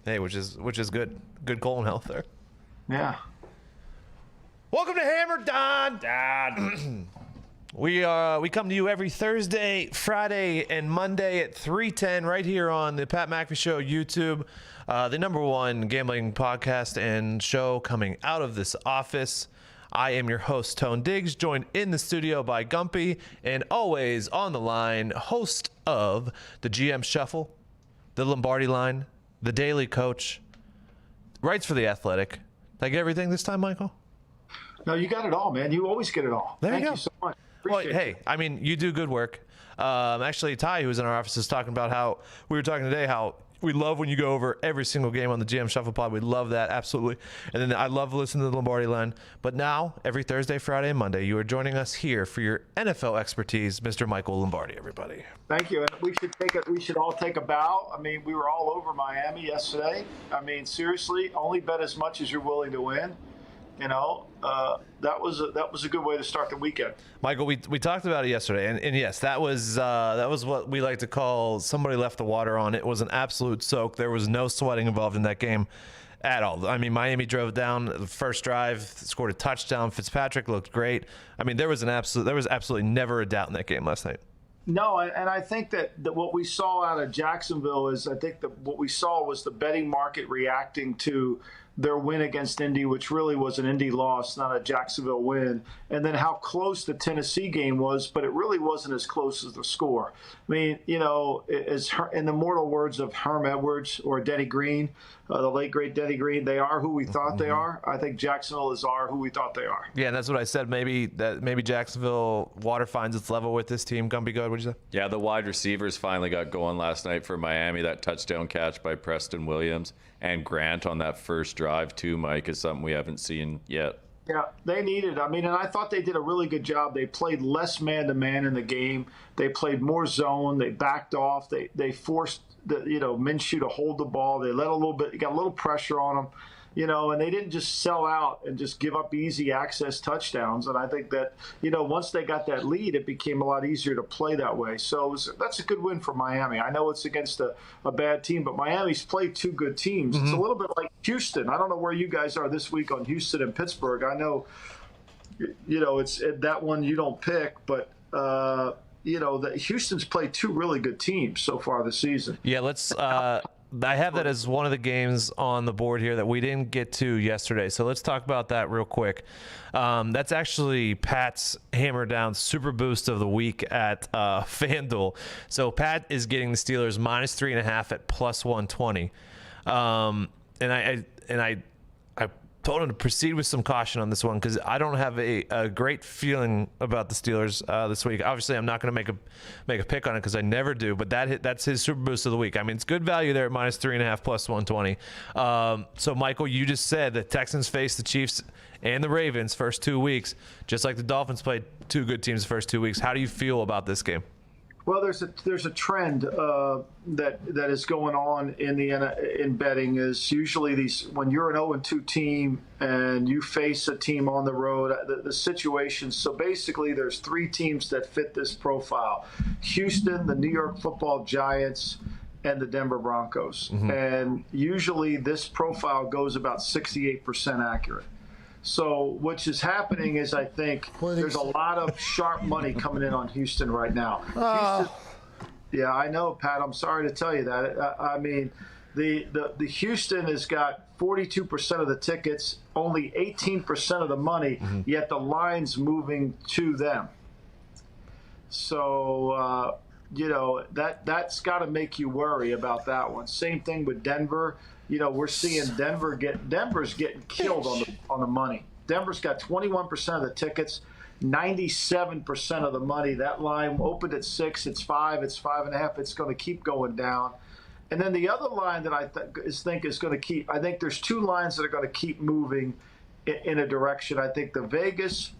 Hey, which is good. Good colon health there. Yeah. Welcome to Hammer, Dahn. We come to you every Thursday, Friday, and Monday at 3:10 right here on the Pat McAfee Show YouTube, the #1 gambling podcast and show coming out of this office. I am your host, Tone Diggs, joined in the studio by Gumpy, and always on the line, host of the GM Shuffle, the Lombardi Line, the Daily Coach, writes for The Athletic. Did I get everything this time, Michael? No, you got it all, man. You always get it all. There you go. Thank you so much. Well, Appreciate hey, I mean, you do good work. Actually, Ty, who was in our office, is talking about how we were talking today, how we love when you go over every single game on the GM Shuffle Pod. We love that, absolutely. And then I love listening to the Lombardi Line. But now, every Thursday, Friday, and Monday, you are joining us here for your NFL expertise, Mr. Michael Lombardi, everybody. Thank you. And we should all take a bow. I mean, we were all over Miami yesterday. I mean, seriously, only bet as much as you're willing to win. You know, that was a good way to start the weekend. Michael, we talked about it yesterday, and yes, that was what we like to call somebody left the water on. It was an absolute soak. There was no sweating involved in that game at all. I mean, Miami drove down the first drive, scored a touchdown. Fitzpatrick looked great. I mean, there was absolutely never a doubt in that game last night. No, and I think that what we saw out of Jacksonville is, I think that what we saw was the betting market reacting to their win against Indy, which really was an Indy loss, not a Jacksonville win, and then how close the Tennessee game was, but it really wasn't as close as the score. I mean, you know, in the mortal words of Herm Edwards or Denny Green, the late, great Denny Green, they are who we thought they are. I think Jacksonville are who we thought they are. Yeah, and that's what I said. Maybe Jacksonville water finds its level with this team. Gonna be good. What'd you say? Yeah, the wide receivers finally got going last night for Miami. That touchdown catch by Preston Williams and Grant on that first drive too, Mike, is something we haven't seen yet. Yeah, they needed. I mean, and I thought they did a really good job. They played less man-to-man in the game. They played more zone. They backed off. They forced Minshew to hold the ball. They got a little pressure on them, and they didn't just sell out and just give up easy access touchdowns. And I think that, once they got that lead, it became a lot easier to play that way. So that's a good win for Miami. I know it's against a bad team, but Miami's played two good teams. Mm-hmm. It's a little bit like Houston. I don't know where you guys are this week on Houston and Pittsburgh. I know, it's that one you don't pick, but Houston's played two really good teams so far this season. Yeah, let's. I have that as one of the games on the board here that we didn't get to yesterday. So let's talk about that real quick. That's actually Pat's Hammer Down Super Boost of the week at FanDuel. So Pat is getting the Steelers -3.5 at +120. And I told him to proceed with some caution on this one because I don't have a great feeling about the Steelers this week. Obviously, I'm not going to make a pick on it because I never do, but that's his Super Boost of the week. I mean, it's good value there at -3.5 +120. So, Michael, you just said the Texans faced the Chiefs and the Ravens first 2 weeks, just like the Dolphins played two good teams the first 2 weeks. How do you feel about this game? Well, there's a trend that is going on in betting. Is usually when you're an 0-2 team and you face a team on the road, the situation. So basically, there's three teams that fit this profile: Houston, the New York Football Giants, and the Denver Broncos. Mm-hmm. And usually, this profile goes about 68% accurate. So what is happening is I think there's a lot of sharp money coming in on Houston right now. Houston, yeah, I know, Pat. I'm sorry to tell you that. I mean, the Houston has got 42% of the tickets, only 18% of the money, yet the line's moving to them. So, that's got to make you worry about that one. Same thing with Denver. We're seeing Denver's getting killed on the money. Denver's got 21% of the tickets, 97% of the money. That line opened at 6, it's 5, it's 5.5. It's going to keep going down. And then the other line that I think is going to keep. I think there's two lines that are going to keep moving in a direction. I think the Vegas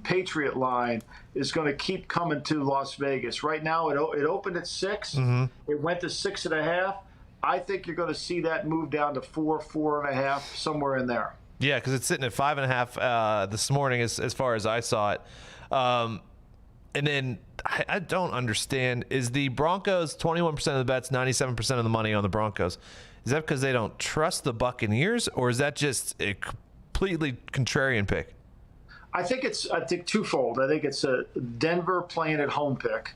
Patriot line is going to keep coming to Las Vegas. Right now, it opened at 6. Mm-hmm. It went to 6.5. I think you're going to see that move down to 4, 4.5, somewhere in there. Yeah, because it's sitting at 5.5 this morning, as far as I saw it. And then I don't understand: is the Broncos 21% of the bets, 97% of the money on the Broncos? Is that because they don't trust the Buccaneers, or is that just a completely contrarian pick? I think twofold. I think it's a Denver playing at home pick,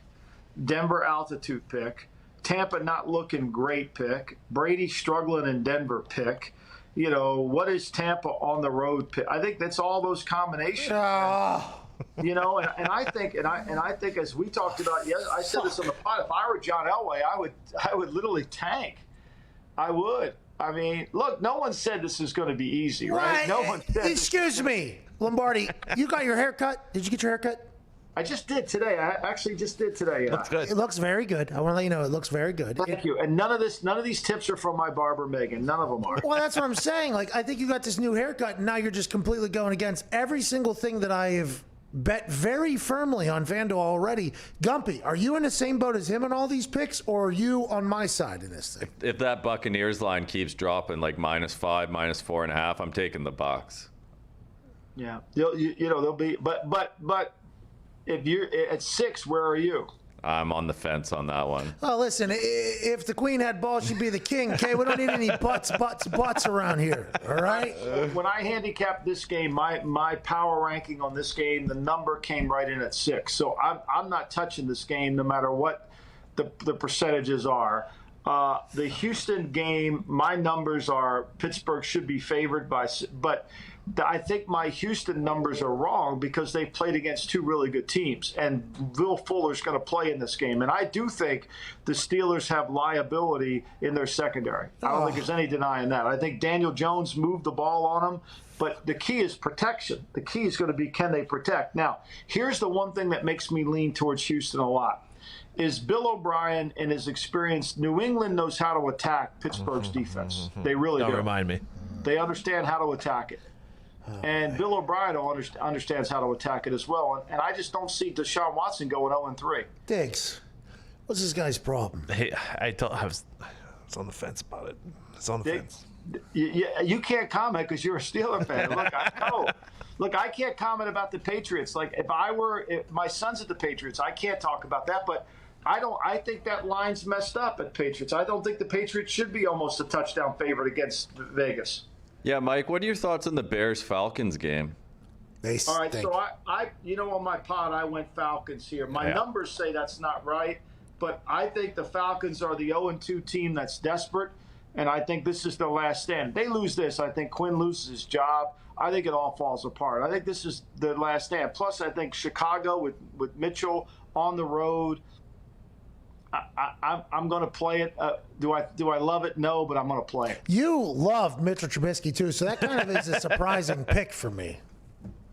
Denver altitude pick, Tampa not looking great pick, Brady struggling in Denver pick. You know, what is Tampa on the road pick? I think that's all those combinations. You know, and I think as we talked about, I said this on the pod. If I were John Elway, I would literally tank. I would. I mean, look, no one said this is going to be easy, right? No one said. Excuse me, Lombardi. You got your hair cut? Did you get your hair cut? I just did today. I actually just did today. Looks good. It looks very good. I want to let you know it looks very good. Thank you. And none of these tips are from my barber, Megan. None of them are. Well, that's what I'm saying. Like, I think you got this new haircut, and now you're just completely going against every single thing that I have bet very firmly on FanDuel already. Gumpy, are you in the same boat as him on all these picks, or are you on my side in this thing? If that Buccaneers line keeps dropping like -5, -4.5, I'm taking the Bucs. Yeah, they'll be, but if you're at 6, where are you? I'm on the fence on that one. Oh, listen, if the queen had balls, she'd be the king, okay? We don't need any butts around here, all right? When I handicapped this game, my power ranking on this game, the number came right in at 6. So I'm not touching this game no matter what the percentages are. The Houston game, my numbers are Pittsburgh should be favored by, but I think my Houston numbers are wrong because they played against 2 really good teams, and Will Fuller's going to play in this game. And I do think the Steelers have liability in their secondary. I don't think there's any denying that. I think Daniel Jones moved the ball on them, but the key is protection. The key is going to be, can they protect? Now, here's the one thing that makes me lean towards Houston a lot. Is Bill O'Brien and his experience. New England knows how to attack Pittsburgh's defense. They really do. Don't remind me. They understand how to attack it. And Bill O'Brien understands how to attack it as well. And I just don't see Deshaun Watson going 0-3. Diggs, what's this guy's problem? Hey, I was on the fence about it. It's on the fence. You can't comment because you're a Steeler fan. Look, I know. Look, I can't comment about the Patriots. Like, if my son's at the Patriots, I can't talk about that. But I think that line's messed up at Patriots. I don't think the Patriots should be almost a touchdown favorite against Vegas. Yeah, Mike, what are your thoughts on the Bears-Falcons game? All right, so I on my pod, I went Falcons here. My numbers say that's not right, but I think the Falcons are the 0-2 team that's desperate, and I think this is their last stand. They lose this, I think Quinn loses his job. I think it all falls apart. I think this is the last stand. Plus, I think Chicago with Mitchell on the road, I'm going to play it. Do I love it? No, but I'm going to play it. You love Mitchell Trubisky, too, so that kind of is a surprising pick for me.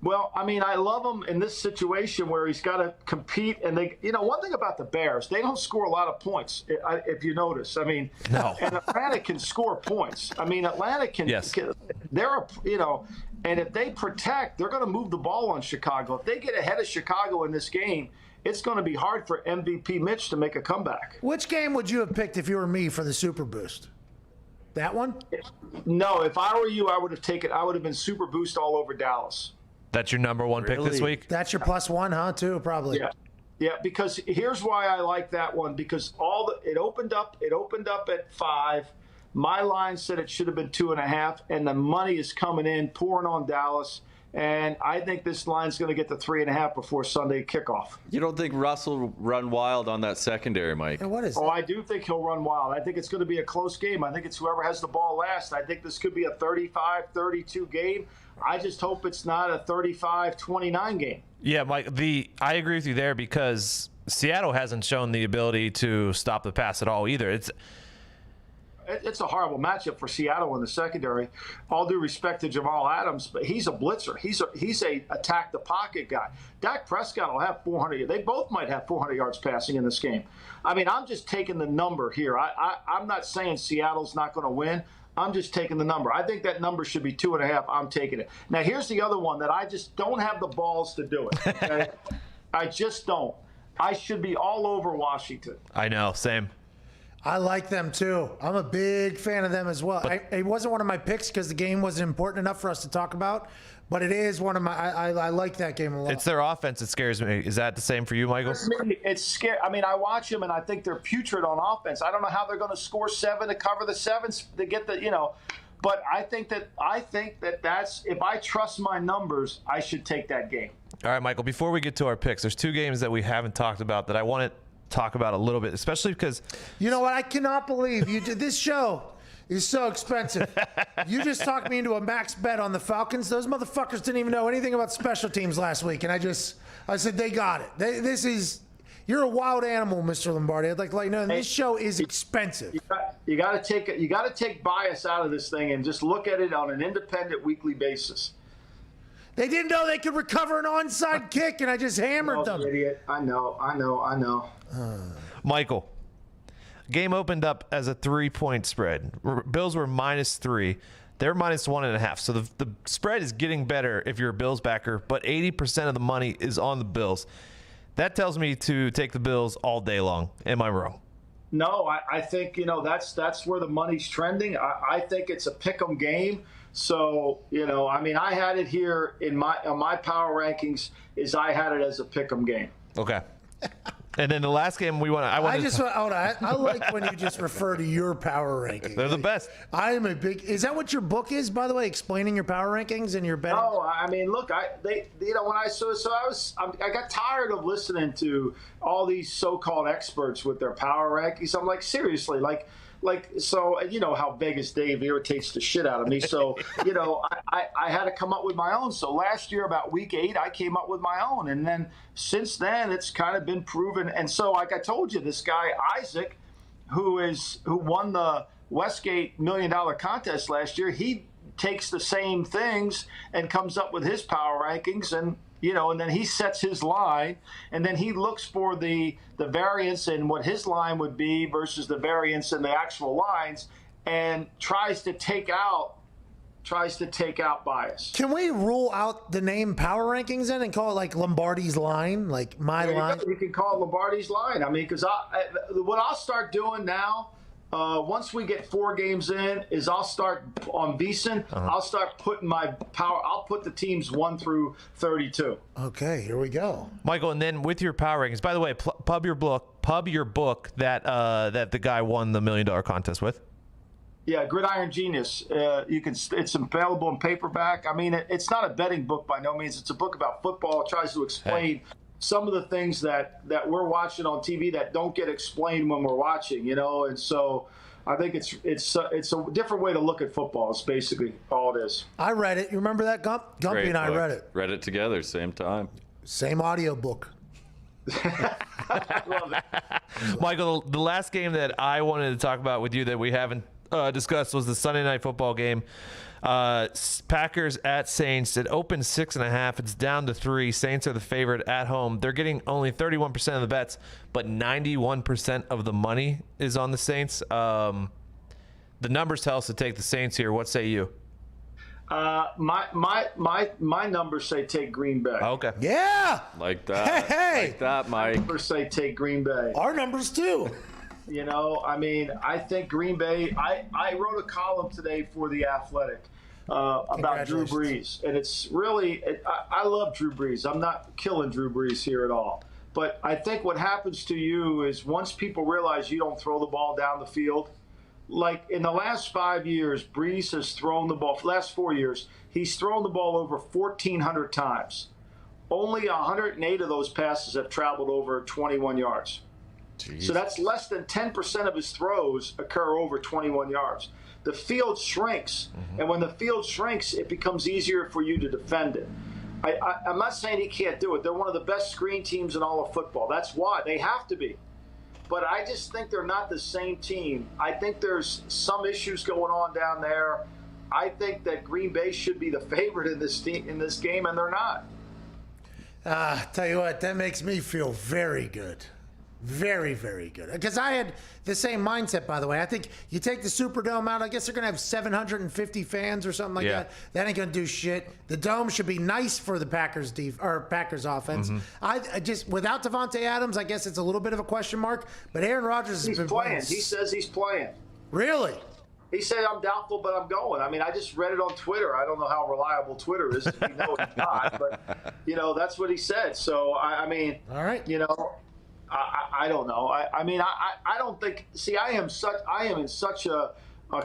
Well, I mean, I love him in this situation where he's got to compete. And one thing about the Bears, they don't score a lot of points, if you notice. I mean, no. And Atlanta can score points. I mean, Atlanta can. Yes. And if they protect, they're going to move the ball on Chicago. If they get ahead of Chicago in this game, it's going to be hard for MVP Mitch to make a comeback. Which game would you have picked if you were me for the Super Boost? That one? No, if I were you, I would have been Super Boost all over Dallas. That's your number one pick this week? That's your +1, huh, too, probably. Yeah, because here's why I like that one, because it opened up at 5. My line said it should have been 2.5, and the money is coming in, pouring on Dallas. And I think this line's going to get to 3.5 before Sunday kickoff. You don't think Russell will run wild on that secondary, Mike? And what is I do think he'll run wild. I think it's going to be a close game. I think it's whoever has the ball last. I think this could be a 35-32 game. I just hope it's not a 35-29 game. Yeah, Mike, I agree with you there because Seattle hasn't shown the ability to stop the pass at all either. It's a horrible matchup for Seattle in the secondary. All due respect to Jamal Adams, but he's a blitzer. He's a attack the pocket guy. Dak Prescott will have 400. They both might have 400 yards passing in this game. I mean, I'm just taking the number here. I'm not saying Seattle's not going to win. I'm just taking the number. I think that number should be 2.5. I'm taking it. Now, here's the other one that I just don't have the balls to do it. Okay? I just don't. I should be all over Washington. I know, same. I like them too. I'm a big fan of them as well. It wasn't one of my picks because the game wasn't important enough for us to talk about, but it is one of my. I like that game a lot. It's their offense that scares me. Is that the same for you, Michael? It's scary. I mean, I watch them and I think they're putrid on offense. I don't know how they're going to score 7 to cover the 7s to get the, but I think that's if I trust my numbers, I should take that game. All right, Michael, before we get to our picks, there's 2 games that we haven't talked about that I want to talk about a little bit, especially because you know what? I cannot believe you did this show. Is so expensive. You just talked me into a max bet on the Falcons. Those motherfuckers didn't even know anything about special teams last week, and I said they got it. You're a wild animal, Mr. Lombardi. I'd like to let you know this show is expensive. You got to take bias out of this thing and just look at it on an independent weekly basis. They didn't know they could recover an onside kick, and I just hammered them. Idiot. I know. Michael, game opened up as a 3-point spread. Bills were -3. They're -1.5. So the spread is getting better if you're a Bills backer, but 80% of the money is on the Bills. That tells me to take the Bills all day long. Am I wrong? No, I think that's where the money's trending. I think it's a pick'em game. So I had it here on my power rankings. I had it as a pick'em game. Okay. And then the last game I like when you just refer to your power rankings. They're the best. Is that what your book is, by the way, explaining your power rankings and your betting? No, I mean, look, I got tired of listening to all these so-called experts with their power rankings. I'm like, seriously, so you know how Vegas Dave irritates the shit out of me. So, I had to come up with my own. So last year, about week 8, I came up with my own. And then since then, it's kind of been proven. And so, like I told you, this guy, Isaac, who won the Westgate $1 Million contest last year, he takes the same things and comes up with his power rankings. And then he sets his line, and then he looks for the variance in what his line would be versus the variance in the actual lines, and tries to take out bias. Can we rule out the name power rankings then and call it like Lombardi's line, like my line? You can call it Lombardi's line. I mean, because what I'll start doing now, once we get 4 games in, is I'll start on VSiN. I'll start putting my power. I'll put the teams 1 through 32. Okay, here we go, Michael. And then with your power rankings, by the way, pub your book that the guy won the $1 Million contest with. Yeah, Gridiron Genius. It's available in paperback. I mean, it's not a betting book by no means. It's a book about football. It tries to explain some of the things that we're watching on TV that don't get explained when we're watching, and so I think it's a different way to look at football. It's basically all it is. I read it. You remember that, Gumpy and I read it. Read it together, same time. Same audio book. I love it. Michael, the last game that I wanted to talk about with you that we haven't discussed was the Sunday Night Football game. Packers at Saints. It opened 6.5. It's down to 3. Saints are the favorite at home. They're getting only 31% of the bets, but 91% of the money is on the Saints. The numbers tell us to take the Saints here. What say you? My numbers say take Green Bay. Okay. Yeah. Like that. Hey. Like that, Mike. My numbers say take Green Bay. Our numbers too. I mean, I think Green Bay. I wrote a column today for The Athletic about Drew Brees, and it's really I love Drew Brees. I'm not killing Drew Brees here at all, but I think what happens to you is once people realize you don't throw the ball down the field. Like in the last 5 years, Brees has thrown the ball. Last 4 years, he's thrown the ball over 1,400 times. Only 108 of those passes have traveled over 21 yards. Jeez. So that's less than 10% of his throws occur over 21 yards. The field shrinks, and when the field shrinks, it becomes easier for you to defend it. I'm not saying he can't do it. They're one of the best screen teams in all of football. That's why. They have to be. But I just think they're not the same team. I think there's some issues going on down there. I think that Green Bay should be the favorite in this game, and they're not. Tell you what, that makes me feel very good. Very, very good. Because I had the same mindset, by the way. I think you take the Superdome out, I guess they're going to have 750 fans or something like that. That ain't going to do shit. The Dome should be nice for the Packers Packers offense. I just, without Devontae Adams, I guess it's a little bit of a question mark. But Aaron Rodgers has been playing. He says he's playing. Really? He said, I'm doubtful, but I'm going. I mean, I just read it on Twitter. I don't know how reliable Twitter is. We know it's not. But, that's what he said. So, I mean, all right. I don't know. I mean, I don't think. See, I am in such a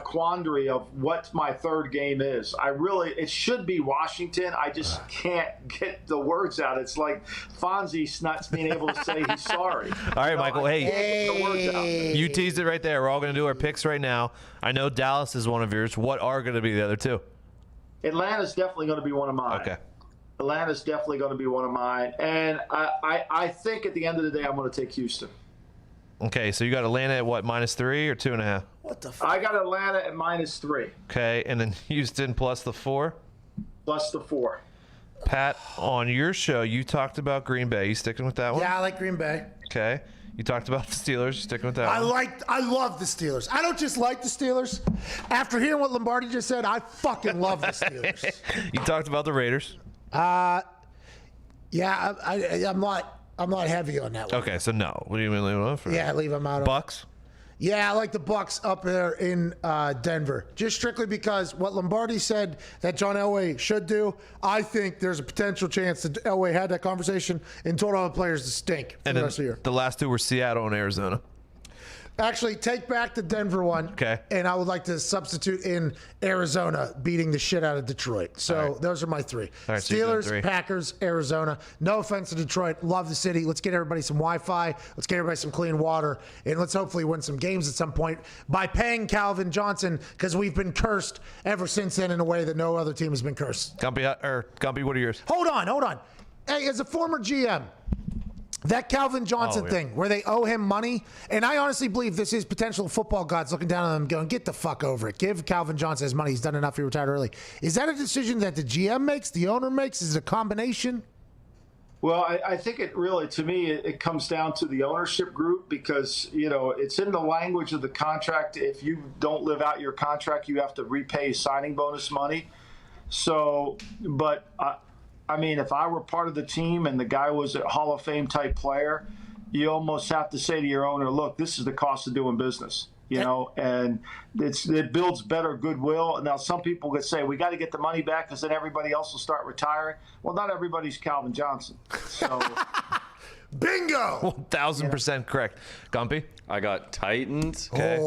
quandary of what my third game is. It should be Washington. I just can't get the words out. It's like Fonzie not being able to say he's sorry. All right, Michael. Hey, you teased it right there. We're all going to do our picks right now. I know Dallas is one of yours. What are going to be the other two? Atlanta's definitely going to be one of mine. Okay. Atlanta's definitely going to be one of mine. And I think at the end of the day, I'm going to take Houston. Okay, so you got Atlanta at what, -3 or 2.5? What the fuck? I got Atlanta at -3. Okay, and then Houston plus the 4? Plus the 4. Pat, on your show, you talked about Green Bay. You sticking with that one? Yeah, I like Green Bay. Okay. You talked about the Steelers. You sticking with that one? I love the Steelers. I don't just like the Steelers. After hearing what Lombardi just said, I fucking love the Steelers. You talked about the Raiders. Yeah, I'm not heavy on that one. Okay, so no. What do you mean leave them off? Yeah, leave them out. Bucks? Yeah, I like the Bucks up there in Denver. Just strictly because what Lombardi said that John Elway should do, I think there's a potential chance that Elway had that conversation and told all the players to stink for And the then rest of the year. the last two were Seattle and Arizona. Actually, take back the Denver one. Okay. And I would like to substitute in Arizona beating the shit out of Detroit. So those are my 3. All right, so you're doing Steelers, 3. Packers, Arizona. No offense to Detroit. Love the city. Let's get everybody some Wi-Fi. Let's get everybody some clean water. And let's hopefully win some games at some point by paying Calvin Johnson, because we've been cursed ever since then in a way that no other team has been cursed. Gumpy, what are yours? Hold on. Hey, as a former GM, that Calvin Johnson thing where they owe him money, and I honestly believe this is potential football gods looking down on them going, get the fuck over it. Give Calvin Johnson his money. He's done enough. He retired early. Is that a decision that the GM makes, the owner makes? Is it a combination? Well, I think it really, to me, it comes down to the ownership group because, it's in the language of the contract. If you don't live out your contract, you have to repay signing bonus money. So, but I mean, if I were part of the team and the guy was a Hall of Fame type player, you almost have to say to your owner, look, this is the cost of doing business, and it builds better goodwill. Now, some people could say, we got to get the money back because then everybody else will start retiring. Well, not everybody's Calvin Johnson. So, Bingo! 1,000% correct. Gumpy? I got Titans, Okay.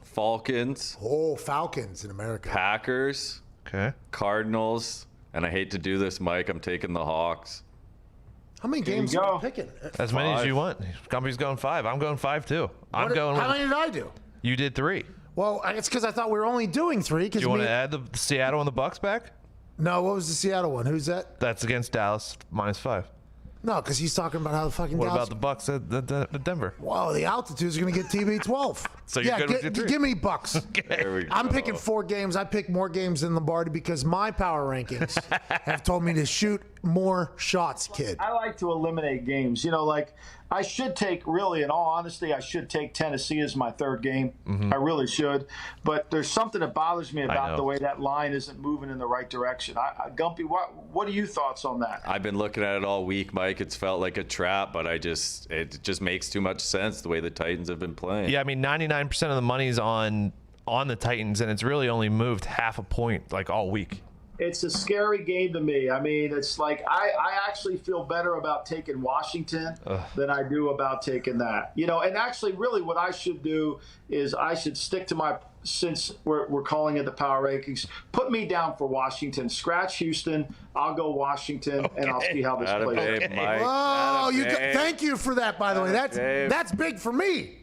Falcons, Falcons in America. Packers, Okay. Cardinals, and I hate to do this, Mike, I'm taking the Hawks. How many games you are go. you picking? As many as 5. you want. Gumpy's going 5. I'm going 5 too. How many did I do? You did 3. Well, it's because I thought we were only doing 3. Do you want to add the Seattle and the Bucks back? No, what was the Seattle one? Who's that? That's against Dallas, -5. No, because he's talking about how the fucking What Dallas... about the Bucks at Denver? Whoa, the altitude's going to get TB12. So you're good with your 3. Give me Bucks. There we go. I'm picking 4 games. I pick more games than Lombardi because my power rankings have told me to shoot more shots, kid. I like to eliminate games. Like I should take, really, in all honesty, I should take Tennessee as my 3rd game. I really should. But there's something that bothers me about the way that line isn't moving in the right direction. Gumpy, what are your thoughts on that? I've been looking at it all week, Mike. It's felt like a trap, but it just makes too much sense the way the Titans have been playing. Yeah, I mean, 99% of the money's on the Titans, and it's really only moved half a point like all week. It's a scary game to me. I mean, it's like I actually feel better about taking Washington than I do about taking that. And actually, really what I should do is I should stick to my, since we're calling it the power rankings, put me down for Washington. Scratch Houston. I'll go Washington, and I'll see how this Atta plays babe, out. Mike. Oh, Atta babe. thank you for that, by the way. babe. That's big for me.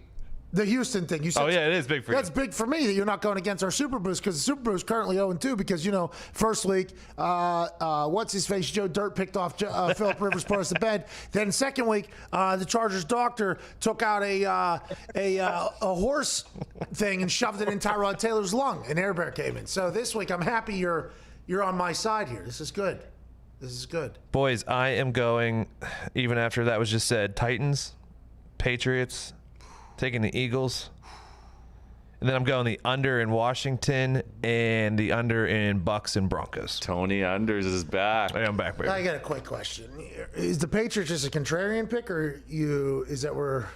The Houston thing. You said, Oh, yeah, it is big for you. That's big for me that you're not going against our Super Boost because the Super Boost is currently 0-2 because, first week, what's his face? Joe Dirt picked off Philip Rivers, put us to bed. Then second week, the Chargers doctor took out a horse thing and shoved it in Tyrod Taylor's lung. An Air Bear came in. So this week, I'm happy you're on my side here. This is good. This is good. Boys, I am going, even after that was just said, Titans, Patriots, taking the Eagles. And then I'm going the under in Washington and the under in Bucks and Broncos. Tony Unders is back. Hey, I'm back, baby. I got a quick question. Is the Patriots just a contrarian pick, or is that where?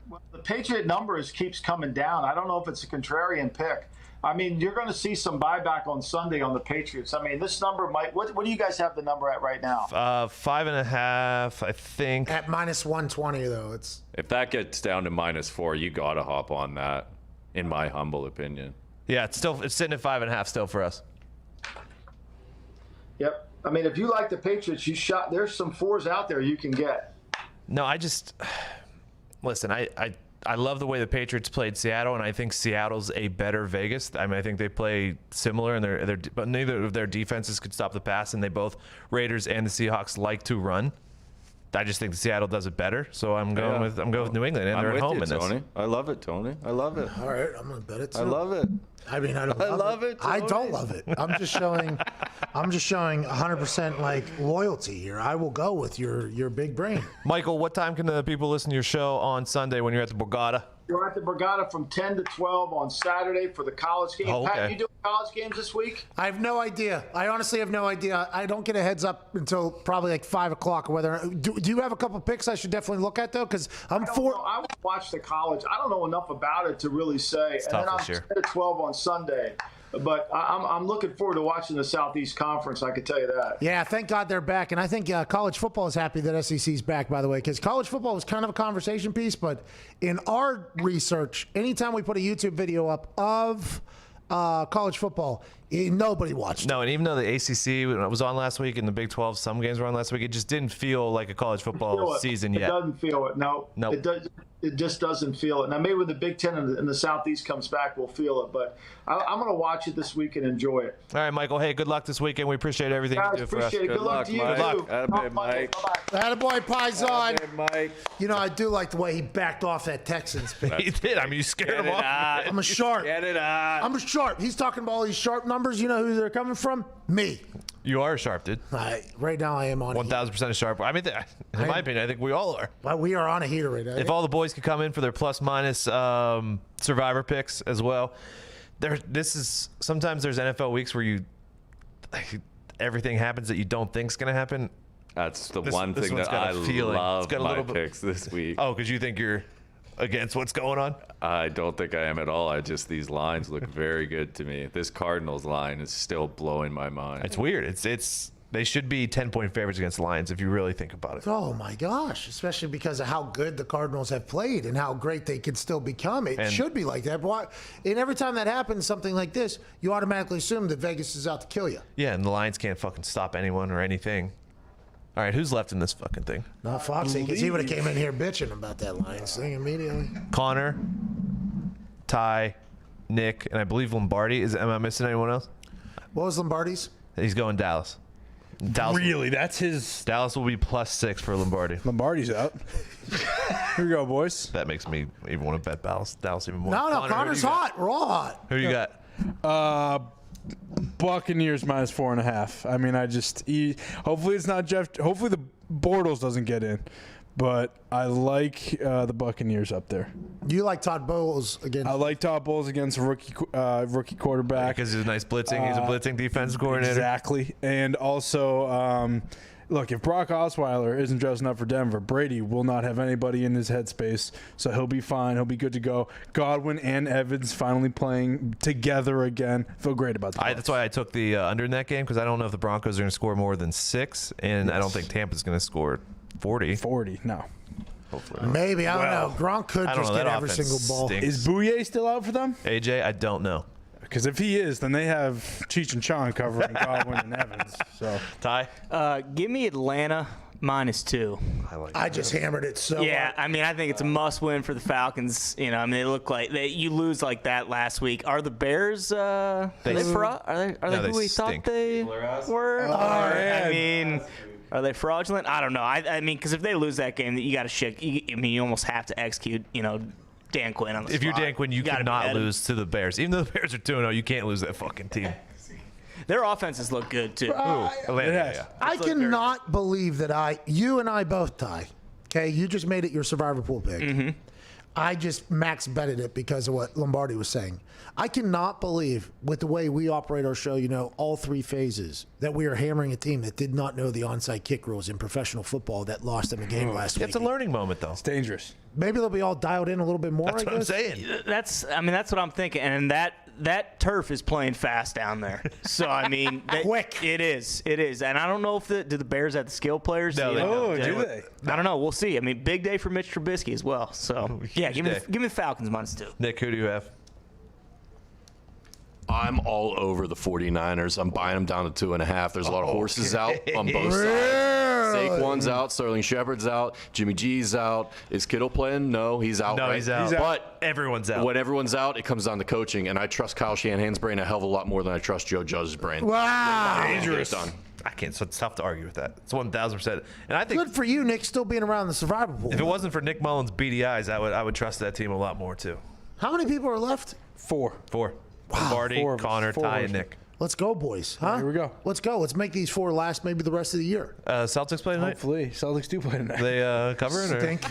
Well, the Patriot numbers keeps coming down. I don't know if it's a contrarian pick. I mean, you're going to see some buyback on Sunday on the Patriots. I mean, this number might. What do you guys have the number at right now? 5.5, I think. At minus 120, though. It's If that gets down to -4, you got to hop on that, in my humble opinion. Yeah, it's sitting at 5.5 still for us. Yep. I mean, if you like the Patriots, there's some 4s out there you can get. No, I just listen. I love the way the Patriots played Seattle, and I think Seattle's a better Vegas. I mean, I think they play similar, and but neither of their defenses could stop the pass, and they both, Raiders and the Seahawks, like to run. I just think Seattle does it better, so I'm going with New England, and they're at home in this. Tony. I love it, Tony. I love it. all right. I'm going to bet it. Too. I love it. I mean, I don't. I love it, I Tony. don't love it. I'm just showing 100% like loyalty here. I will go with your big brain. Michael, what time can the people listen to your show on Sunday when you're at the Borgata? We're at the Borgata from 10 to 12 on Saturday for the college game. Oh, okay. Pat, you doing college games this week? I have no idea. I honestly have no idea. I don't get a heads up until probably like 5 o'clock. Whether do you have a couple picks I should definitely look at though? Because I'm for. I would watch the college. I don't know enough about it to really say. It's and tough then I'm this year. 10 to 12 on Sunday. But I'm looking forward to watching the Southeast Conference. I can tell you that. Yeah, thank God they're back, and I think college football is happy that SEC's back. By the way, because college football was kind of a conversation piece, but in our research, anytime we put a YouTube video up of college football, nobody watched. No, and even though the ACC was on last week and the Big 12, some games were on last week, it just didn't feel like a college football season yet. It doesn't feel it. No, Nope. It does. It just doesn't feel it. Now, maybe when the Big Ten and the Southeast comes back, we'll feel it. But I'm going to watch it this week and enjoy it. All right, Michael. Hey, good luck this weekend. We appreciate everything Guys, you do for us. appreciate it. Good luck to you, Mike. too. Good luck. Attaboy, Mike. Bye-bye. Attaboy, Paisan. Hey, Mike. You know, I do like the way he backed off that Texans pick. He did. I mean, you scared him off. I'm a sharp. Get it out. I'm a sharp. He's talking about all these sharp numbers. You know who they're coming from? Me. You are a sharp, dude. Right now, I am on 1,000% a sharp. I mean, in my opinion, I think we all are. Well, we are on a heater right now. If all the boys could come in for their plus-minus survivor picks as well. Sometimes there's NFL weeks where everything happens that you don't think's going to happen. That's the This one thing one's that got I a feeling. It's love got a my little bit- picks this week. Oh, because you think you're against what's going on? I don't think I am at all. These lines look very good to me. This Cardinals line is still blowing my mind. It's weird. They should be 10-point favorites against the Lions if you really think about it. Oh my gosh! Especially because of how good the Cardinals have played and how great they can still become. It should be like that. But and every time that happens, something like this, you automatically assume that Vegas is out to kill you. Yeah, and the Lions can't fucking stop anyone or anything. All right, who's left in this fucking thing? Not Foxy, because he would have came in here bitching about that Lions thing immediately. Connor, Ty, Nick, and I believe Lombardi. Am I missing anyone else? What was Lombardi's? He's going Dallas. Really? That's his. Dallas will be +6 for Lombardi. Lombardi's out. Here we go, boys. That makes me even want to bet Dallas even more. No, Connor, who Connor's do you got? hot. We're all hot. Who you got? Buccaneers -4.5. I mean, hopefully it's not Jeff. Hopefully the Bortles doesn't get in, but I like the Buccaneers up there. You like Todd Bowles again? I like Todd Bowles against a rookie quarterback. Because he's a nice blitzing. He's a blitzing defensive coordinator. Exactly, and also. Look, if Brock Osweiler isn't dressing up for Denver, Brady will not have anybody in his headspace, so he'll be fine. He'll be good to go. Godwin and Evans finally playing together again. Feel great about that. That's why I took the under in that game, because I don't know if the Broncos are going to score more than 6, and I don't think Tampa's going to score 40. 40, no. Hopefully not. Maybe. I don't know. Gronk could I don't just know. get That every offense single ball. stinks. Is Bouye still out for them? AJ, I don't know. Because if he is, then they have Cheech and Chong covering Godwin and Evans. So Ty? Give me Atlanta -2. I just hammered it so Yeah, hard. I mean, I think it's a must-win for the Falcons. You know, I mean, they look like you lose like that last week. Are the Bears? Are they No, who we stink. thought they were? I mean, are they fraudulent? I don't know. I mean, because if they lose that game, you got to shake. You almost have to execute. You know, Dan Quinn on the If you're spot. Dan Quinn, you gotta cannot bet him. lose to the Bears. Even though the Bears are 2-0, you can't lose that fucking team. Their offenses look good too. Atlanta, It has. yeah. I cannot believe that you and I both, Ty, Okay, you just made it your survivor pool pick. Mm-hmm. I just max betted it because of what Lombardi was saying. I cannot believe, with the way we operate our show, all 3 phases, that we are hammering a team that did not know the onside kick rules in professional football that lost them a game last week. It's a learning moment, though. It's dangerous. Maybe they'll be all dialed in a little bit more. That's what I'm saying. That's what I'm thinking, and that turf is playing fast down there. So Quick. It is, and I don't know if do the Bears have the skill players. No, they don't. Do they? I don't know. We'll see. Big day for Mitch Trubisky as well. So yeah, give me the Falcons -2. Nick, who do you have? I'm all over the 49ers. I'm buying them down to 2.5. There's a lot of horses out on both sides. Saquon's out. Sterling Shepard's out. Jimmy G's out. Is Kittle playing? No, he's out. No, right? he's out. But Everyone's out. when everyone's out, it comes down to coaching. And I trust Kyle Shanahan's brain a hell of a lot more than I trust Joe Judge's brain. Wow. Dangerous. Done. I can't. So it's tough to argue with that. It's 1,000%. And I think Good for you, Nick, still being around the survivor pool. if it wasn't for Nick Mullins' beady eyes, I would trust that team a lot more too. How many people are left? 4. 4. Lombardi, 4 of us. Connor, 4 Ty, of and us. Nick. Let's go, boys. Huh? Here we go. Let's go. Let's make these 4 last maybe the rest of the year. Celtics play tonight. Hopefully, Celtics do play tonight. They covering or? Stink.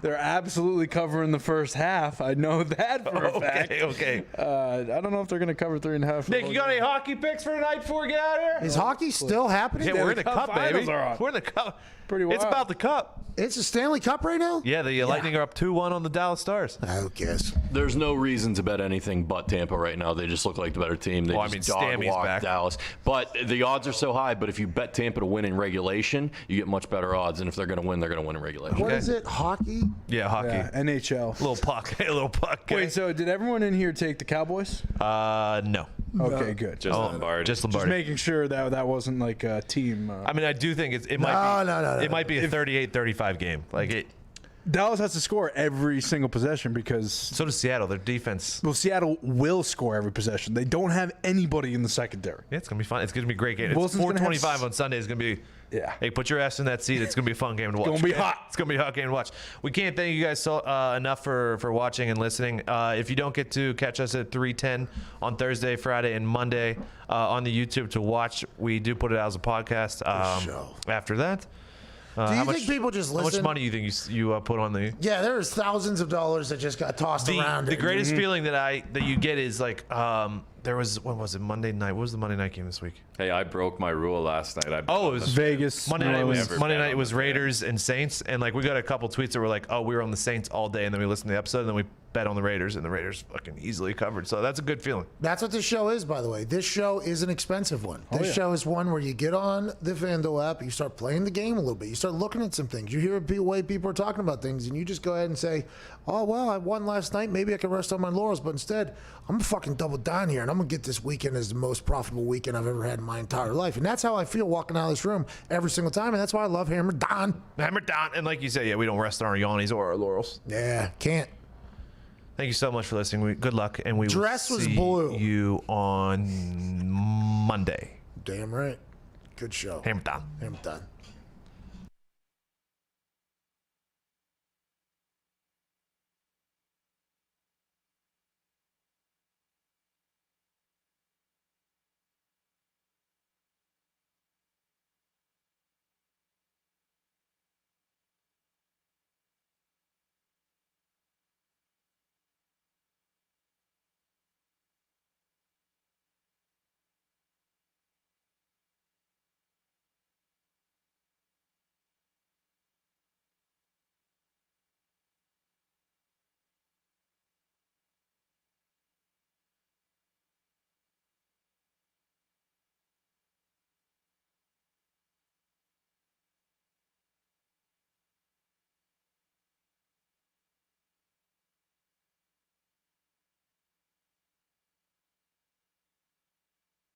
They're absolutely covering the first half. I know that for a fact. Okay. I don't know if they're going to cover 3.5. Nick, you got any hockey picks for tonight before we get out of here? Is hockey still happening? Yeah, we're in the the cup, Cup baby. finals are on. We're in the cup. Pretty It's wild. about the cup. It's a Stanley Cup right now? Yeah, the Lightning are up 2-1 on the Dallas Stars. Who cares? There's no reason to bet anything but Tampa right now. They just look like the better team. They Well, just Stammy's dog-walk back. Dallas. But the odds are so high. But if you bet Tampa to win in regulation, you get much better odds. And if they're going to win in regulation. What Okay. is it? Hockey? Yeah, hockey. Yeah, NHL. Little puck. A little puck. Okay. Wait, so did everyone in here take the Cowboys? No. Okay, good. Just Lombardi. Just Just Lombardi. making sure that wasn't like a team. I mean, I do think it might be. No. It might be a 38-35 game. Like it. Dallas has to score every single possession because So does Seattle. Their defense. Seattle will score every possession. They don't have anybody in the secondary. Yeah, it's gonna be fun. It's gonna be a great game. It's Wilson's gonna have 4:25 on Sunday. It's gonna be. Yeah. Hey, put your ass in that seat. It's gonna be a fun game to watch. gonna be okay? hot. It's gonna be a hot game to watch. We can't thank you guys so enough for watching and listening. If you don't get to catch us at 3:10 on Thursday, Friday, and Monday on the YouTube to watch, we do put it out as a podcast. show. After that. Do you think people just How much listen? money you think you put on the? Yeah, there's thousands of dollars that just got tossed around. The greatest feeling that you get is like there was, when was it, Monday night? What was the Monday night game this week? Hey, I broke my rule last night. It was Vegas. Monday night New was Orleans. Monday night was Raiders and Saints, and like we got a couple tweets that were like, "Oh, we were on the Saints all day," and then we listened to the episode, and then we bet on the Raiders, and the Raiders fucking easily covered. So that's a good feeling. That's what this show is, by the way. This show is an expensive one. This show is one where you get on the FanDuel app, you start playing the game a little bit, you start looking at some things, you hear the way people are talking about things, and you just go ahead and say, "Oh well, I won last night. Maybe I can rest on my laurels." But instead, I'm gonna fucking double down here, and I'm gonna get this weekend as the most profitable weekend I've ever had in my entire life. And that's how I feel walking out of this room every single time, and that's why I love Hammer Dahn. Hammer down, and like you said, yeah, we don't rest on our yawnies or our laurels. Yeah, can't. Thank you so much for listening. Good luck, and we Dress will was see blue. you on Monday. Damn right. Good show. Hammer down. Hammer Dahn.